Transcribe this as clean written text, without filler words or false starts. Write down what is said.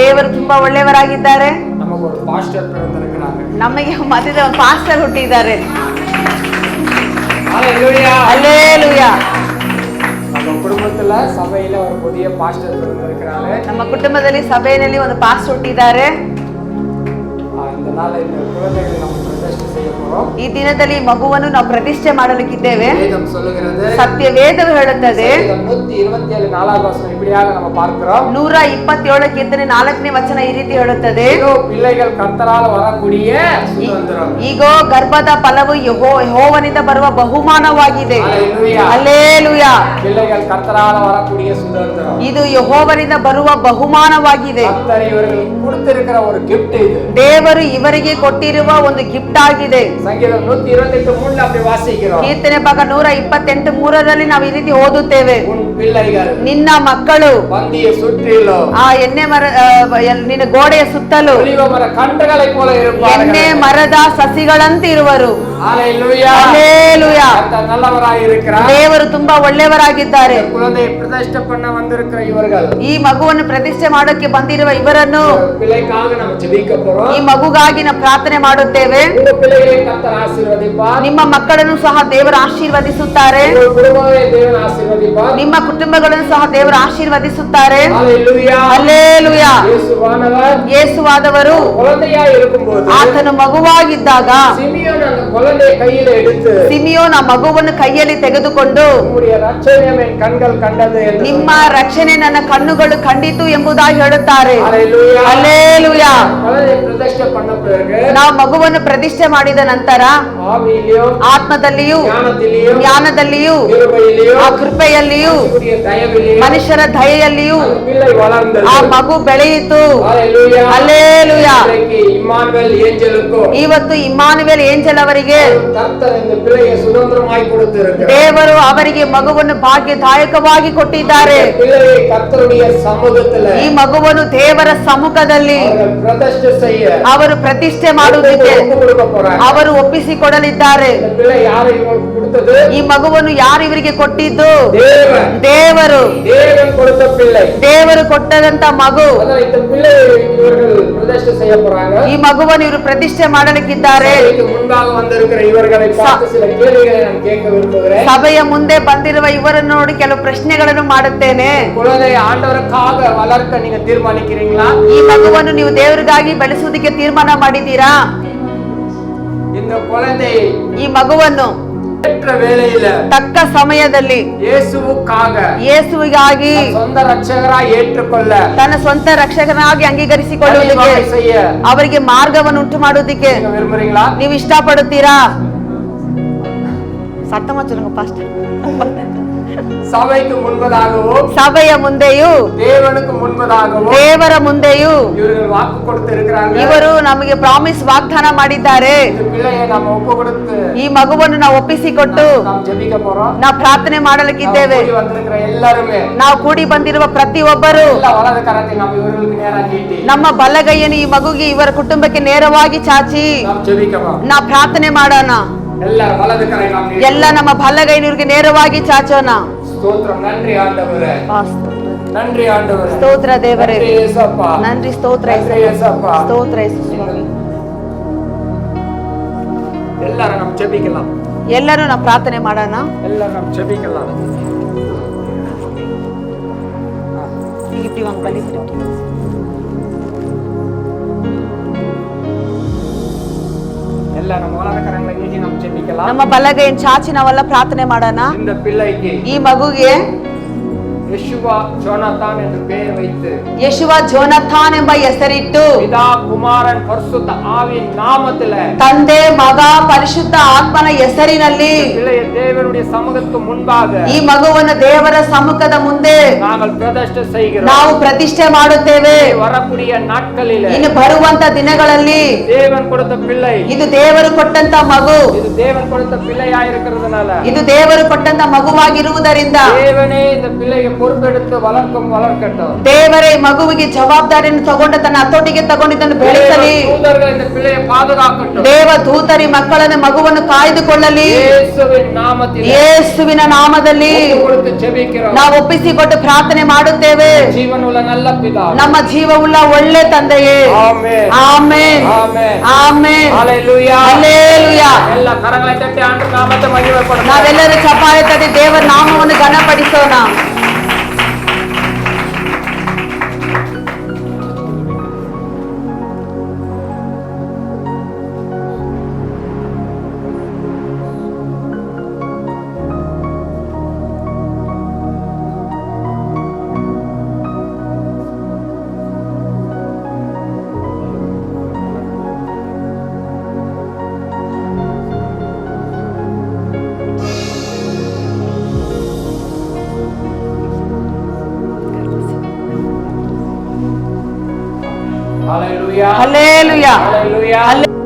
ದೇವರು ತುಂಬಾ ಒಳ್ಳೆಯವರಾಗಿದ್ದಾರೆ. நமக்கு பாஸ்டர் பிறந்திருக்கிறாங்க. ನಮಗೆ ಮಧ್ಯದ ಒಂದು ಪಾಸ್ಟರ್ ಹುಟ್ಟಿದ್ದಾರೆ. ஹalleluya. ஹalleluya. நம்ம குடும்பத்துல சபையில ஒரு புதிய பாஸ்டர் பிறந்திருக்கிறாங்க. ನಮ್ಮ ಕುಟುಂಬದಲ್ಲಿ ಸಭೆಯಲ್ಲಿ ಒಂದು ಪಾಸ್ಟರ್ ಹುಟ್ಟಿದ್ದಾರೆ. இந்த நாள் இந்த குழந்தைகளை நம்ம பிரதிஷ்ಠೆ செய்ய போறோம். ಈ ದಿನದಲ್ಲಿ ಮಗುವನ್ನು ನಾವು ಪ್ರತಿಷ್ಠೆ ಮಾಡಲಿಕ್ಕಿದ್ದೇವೆ. வேதம் சொல்லுகிறது, ಸತ್ಯ ವೇದವು ಹೇಳುತ್ತದೆ. 127 4வது வசனம் இப்படியாக நம்ம பார்க்கிறோம். 127 ಕೀರ್ತನೆ 4ನೇ ವಚನ ಈ ರೀತಿ ಹೇಳುತ್ತದೆ, இதோ பிள்ளைகள் கர்த்தரால் வரக்கூடிய சுதந்திரம். ಈಗೋ ಗರ್ಭದ ಫಲವು ಯೆಹೋವನಿಂದ ಬರುವ ಬಹುಮಾನವಾಗಿದೆ. ಹಲ್ಲೆಲೂಯಾ. பிள்ளைகள் கர்த்தரால் வரக்கூடிய சுதந்திரம். ಇದು ಯೆಹೋವನಿಂದ ಬರುವ ಬಹುಮಾನವಾಗಿದೆ. கர்த்தர் இவர்களுக்கு கொடுத்திருக்கிற ஒரு gift இது. ದೇವರು ಇವರಿಗೆ ಕೊಟ್ಟಿರುವ ಒಂದು ಗಿಫ್ಟ್ ಆಗಿದೆ. ಸಂಗೀತ 128:3 அப்படி வாசிக்கிறோம். ಕೀರ್ತನೆ ಭಾಗ 128:3 ನಾವು ಈ ರೀತಿ ಓದುತ್ತೇವೆ, பிள்ளைகள் ನಿನ್ನ ಮಕ್ಕಳು பந்தியை சுற்றிலும் ಆ ಎಣ್ಣೆ ಮರ ನಿನ್ನ ಗೋಡೆಯ ಸುತ್ತಲೂ ஒலிவ ಮರ ಕಂಠங்களை போல இருப்பார்கள். ಎಣ್ಣೆ ಮರದ ಸಸಿಗಳಂತೆ ಇರುವರು. ஹalleluya. ஹalleluya. கர்த்தர் நல்லவராய் இருக்கிறார். ದೇವರು ತುಂಬಾ ಒಳ್ಳೆಯವರಾಗಿದ್ದಾರೆ. குழந்தையை பிரதிஷ்டை பண்ண வந்திருக்கிற இவர்கள், ಈ ಮಗುವನ್ನು ಪ್ರತಿಷ್ಠೆ ಮಾಡೋಕೆ ಬಂದಿರುವ ಇವರನ್ನು பிள்ளைக்காக நம்ம ஜெபிக்க போறோம். ಈ ಮಗುಗಾಗಿ ನಾವು ಪ್ರಾರ್ಥನೆ ಮಾಡುತ್ತೇವೆ. உங்க பிள்ளைகளை கர்த்தர் ஆசீர்வதிப்பார். ನಿಮ್ಮ ಮಕ್ಕಳನ್ನು ಸಹ ದೇವರು ಆಶೀರ್ವದಿಸುತ್ತಾರೆ. உங்க குடும்பத்தை தேவன் ஆசீர்வதிப்பார். ನಿಮ್ಮ ಕುಟುಂಬಗಳನ್ನು ಸಹ ದೇವರು ಆಶೀರ್ವದಿಸುತ್ತಾರೆ. ஹalleluya. ಹಲ್ಲೆಲೂಯಾ. ಯೇಸುವಾನவர் ಯೇಸುವಾದವರು குழந்தையாய் இருக்கும்போது ಆತನು ಮಗುವಾಗಿದ್ದಾಗ ಸಿಮಿಯೋನ್ அந்த குழந்தையை கையில எடுத்து ಸಿಮಿಯೋನ್ ಆ ಮಗುವನ್ನು ಕೈಯಲ್ಲಿ ತೆಗೆದುಕೊಂಡು உம்முடைய ரட்சணியம் என் கண்கள் கண்டது என்று ನಿಮ್ಮ ರಕ್ಷಣೆ ನನ್ನ ಕಣ್ಣುಗಳು ಕಂಡಿತು ಎಂಬುದಾಗಿ ಹೇಳುತ್ತಾರೆ. ஹalleluya. ಹಲ್ಲೆಲೂಯಾ. குழந்தையை பிரதிஷ்டை பண்ண பிறகு ನಾವು ಮಗುವನ್ನು ಪ್ರತಿಷ್ಠೆ ಮಾಡಿದ ನಂತರ ஆவியிலும் ಆತ್ಮದಲ್ಲಿಯೂ ஞானத்திலும் ಜ್ಞಾನದಲ್ಲಿಯೂ கிருபையிலும் ಆ ಕೃಪೆಯಲ್ಲಿಯೂ அவருடைய தயவிலும் ಮನುಷ್ಯರ ದಯೆಯಲ್ಲಿಯೂ அந்த பிள்ளை வளர்ந்தது. ಆ ಮಗು ಬೆಳೆಯಿತು. ஹalleluya. ಹಲ್ಲೆಲೂಯಾ. இன்றைக்கு இம்மானுவேல் ஏஞ்சலுக்கும் ಇವತ್ತು ಇಮ್ಮಾನುವೇಲ್ ಏಂಜಲ್ ಅವರಿಗೆ கர்த்தர் இந்த பிள்ளையை சுதந்திரமாய் கொடுத்திருக்கிறார். ದೇವರು ಅವರಿಗೆ ಮಗುವನ್ನು ಭಾಗ್ಯದಾಯಕವಾಗಿ ಕೊಟ್ಟಿದ್ದಾರೆ. பிள்ளையை கர்த்தருடைய சமூகத்துல ಈ ಮಗುವನ್ನು ದೇವರ ಸಮ್ಮುಖದಲ್ಲಿ அவர்கள் பிரதிஷ்டை செய்ய ಅವರು ಪ್ರತಿಷ್ಠೆ ಮಾಡುವುದಕ್ಕೆ ஒப்பு கொடுக்க போறாங்க. ಅವರು ಒಪ್ಪಿಸಿಕೊಡಲಿದ್ದಾರೆ. இந்த பிள்ளை யாரை இவங்களுக்கு கொடுத்தது? ಈ ಮಗುವನ್ನು ಯಾರು ಇವರಿಗೆ ಕೊಟ್ಟಿದ್ದು? தேவன். ದೇವರು. தேவன் கொடுத்த பிள்ளை. ದೇವರು ಕೊಟ್ಟದಂತ ಮಗು. அதனால இந்த பிள்ளை இவர்கள் பிரதிஷ்டை செய்ய போறாங்க. ಈ ಮಗುವನ್ನು ಇವರು ಪ್ರತಿಷ್ಠೆ ಮಾಡಲಿಕ್ಕಿದ್ದಾರೆ. சபைக்கு முன்பாக வந்திருக்கிற இவர்களை பார்த்து சில கேள்விகளை நான் கேட்க விரும்புகிறேன். ಸಭೆಯ ಮುಂದೆ ಬಂದಿರುವ ಇವರನ್ನು ನೋಡಿ ಕೆಲವು ಪ್ರಶ್ನೆಗಳನ್ನು ಮಾಡುತ್ತೇನೆ. குழந்தையை ஆண்டவருக்காக வளர்க்க நீங்க தீர்மானிக்கிறீங்களா? ಈ ಮಗುವನ್ನು ನೀವು ದೇವರಿಗಾಗಿ ಬೆಳೆಸುವುದಕ್ಕೆ ತೀರ್ಮಾನ ಮಾಡಿದ್ದೀರಾ? இந்த குழந்தை ಈ ಮಗುವನ್ನು ஏற்ற வேளையில ತಕ್ಕ ಸಮಯದಲ್ಲಿ இயேசுவுக்காக ಯೇಸುವಿಗಾಗಿ சொந்த ரட்சகராய் ஏற்றுக்கொள்ள ತನ್ನ ಸ್ವಂತ ರಕ್ಷಕನಾಗಿ ಅಂಗೀಕರಿಸಿಕೊಳ್ಳುವುದಕ್ಕೆ வழிவகை செய்ய ಅವರಿಗೆ ಮಾರ್ಗವನ್ನು ಉಂಟು ಮಾಡುವುದಕ್ಕೆ நீங்க விரும்புறீங்களா? ನೀವು ಇಷ್ಟಪಡುತ್ತೀರಾ? ಸತ್ತಮ ಚುರುಂಗ ಫಾಸ್ಟ್. சபைக்கு முன்பதாகவும் ಸಭೆಯ ಮುಂದೆಯೂ தேவனுக்கு முன்பதாகவும் ದೇವರ ಮುಂದೆಯೂ இவர்கள் வாக்கு கொடுத்து இருக்கிறாங்க. ಇವರು ನಮಗೆ ಪ್ರಾಮಿಸ್ ವಾಗ್ದಾನ ಮಾಡಿದ್ದಾರೆ. இந்த பிள்ளையை நம்ம ஒப்பு கொடுத்து ಈ ಮಗುವನ್ನು ನಾವು ಒಪ್ಪಿಸಿಕೊಟ್ಟು நாம் ஜெபிக்க போறோம். ನಾವು ಪ್ರಾರ್ಥನೆ ಮಾಡಲಿಕ್ಕಿದ್ದೇವೆ. கூடி வந்திருக்கிற எல்லாருமே ನಾವು ಕೂಡಿ ಬಂದಿರುವ ಪ್ರತಿಯೊಬ್ಬರು எல்லா வலது கரத்தை நாம் இவர்களுக்கு நேரா நீட்டி ನಮ್ಮ ಬಲಗೈಯನ್ನು ಈ ಮಗುಗೆ ಇವರ ಕುಟುಂಬಕ್ಕೆ ನೇರವಾಗಿ ಚಾಚಿ நாம் ஜெபிக்கலாம். ನಾವು ಪ್ರಾರ್ಥನೆ ಮಾಡೋಣ. எல்லாரும் வலது கரை நாம் நீட்டி ಎಲ್ಲ ನಮ್ಮ ಬಲಗೈನವರಿಗೆ ನೇರವಾಗಿ ಚಾಚೋಣ. ஸ்தோத்திரம். நன்றி ஆண்டவரே. நன்றி ஆண்டவரே. ಸ್ತೋತ್ರ ದೇವರೇ. நன்றி இயேசப்பா. நன்றி ಸ್ತೋತ್ರ நன்றி இயேசப்பா. ಸ್ತೋತ್ರ ಯೇಸು ಸ್ವಾಮಿ. எல்லாரும் நாம் ஜெபிக்கலாம். ಎಲ್ಲರೂ ನಾವು ಪ್ರಾರ್ಥನೆ ಮಾಡೋಣ. எல்லாரும் நாம் ஜெபிக்கலாம். ಗಿಫ್ಟಿ ವಾಂಗ್ ಬಲಿ எல்லாரும் நம்ம வலது கரங்களை நீட்டி நாம் ஜெபிக்கலாம். ನಮ್ಮ ಬಲಗೈಯನ್ನು ಚಾಚಿ ನಾವೆಲ್ಲ ಪ್ರಾರ್ಥನೆ ಮಾಡೋಣ. இந்த பிள்ளைக்கு ಈ ಮಗುಗೆ ಯೆಶುವಾ ಜೋನಾಥನ್ ಎಂದು பெயர் வைத்து ಯೇಸುವ ಜೋನಾಥನ್ ಎಂಬ ಹೆಸರಿಟ್ಟು பிதா குமாரன் பரிசுத்த ஆவியின் நாமத்திலே ತಂದೆ ಮಗ ಪರಿಶುದ್ಧ ಆತ್ಮನ ಹೆಸರಿನಲ್ಲಿ பிள்ளையை தேவனுடைய சமூகத்துக்கு முன்பாக ಈ ಮಗುವನ್ನು ದೇವರ ಸಮ್ಮುಖದ ಮುಂದೆ நாங்கள் பிரதிஷ்டை செய்கிறோம். ನಾವು ಪ್ರತಿಷ್ಠೆ ಮಾಡುತ್ತೇವೆ. வரக்கூடிய நாட்களிலே ಇನ್ನು ಬರುವಂತ ದಿನಗಳಲ್ಲಿ தேவன் கொடுத்த பிள்ளை, ಇದು ದೇವರು ಕೊಟ್ಟಂತ ಮಗು, இது தேவன் கொடுத்த பிள்ளையா இருக்கிறதுனால ಇದು ದೇವರು ಕೊಟ್ಟಂತ ಮಗುವಾಗಿರುವುದರಿಂದ தேவனே இந்த பிள்ளையை பொறுப்பெடுத்து வளர்க்கட்டும். ದೇವರೇ ಮಗುವಿಗೆ ಜವಾಬ್ದಾರಿಯನ್ನು ತಗೊಂಡು ತನ್ನ ಹತೋಟಿಗೆ ತಗೊಂಡಿದ್ದನ್ನು ಬೆಳೆಸಲಿ. தூதர்கள் இந்த பிள்ளையை பாதுகாக்கட்டும். ದೇವ ದೂತರಿ ಮಕ್ಕಳನ್ನು ಮಗುವನ್ನು ಕಾಯ್ದುಕೊಳ್ಳಲಿ. ಯೇಸುವಿನ ನಾಮದಲ್ಲಿ ನಾವು ಒಪ್ಪಿಸಿಕೊಟ್ಟು ಪ್ರಾರ್ಥನೆ ಮಾಡುತ್ತೇವೆ. ಜೀವನವುಳ್ಳ ನಲ್ಲ ಪಿತಾ, ನಮ್ಮ ಜೀವವುಳ್ಳ ಒಳ್ಳೆ ತಂದೆಯೇ. Amen amen amen. Hallelujah hallelujah. ಎಲ್ಲ ಕರಗಳ ತಟ್ಟಿ ಆಂಡ್ರ ನಾಮಕ್ಕೆ ಮಹಿಮೆ ಪಡೋಣ. ನಾವೆಲ್ಲರೂ ಚಪ್ಪಾಳೆ ತಟ್ಟಿ ದೇವರ ನಾಮವನ್ನು ಘನಪಡಿಸೋಣ. Hallelujah. Hallelujah. Hallelujah.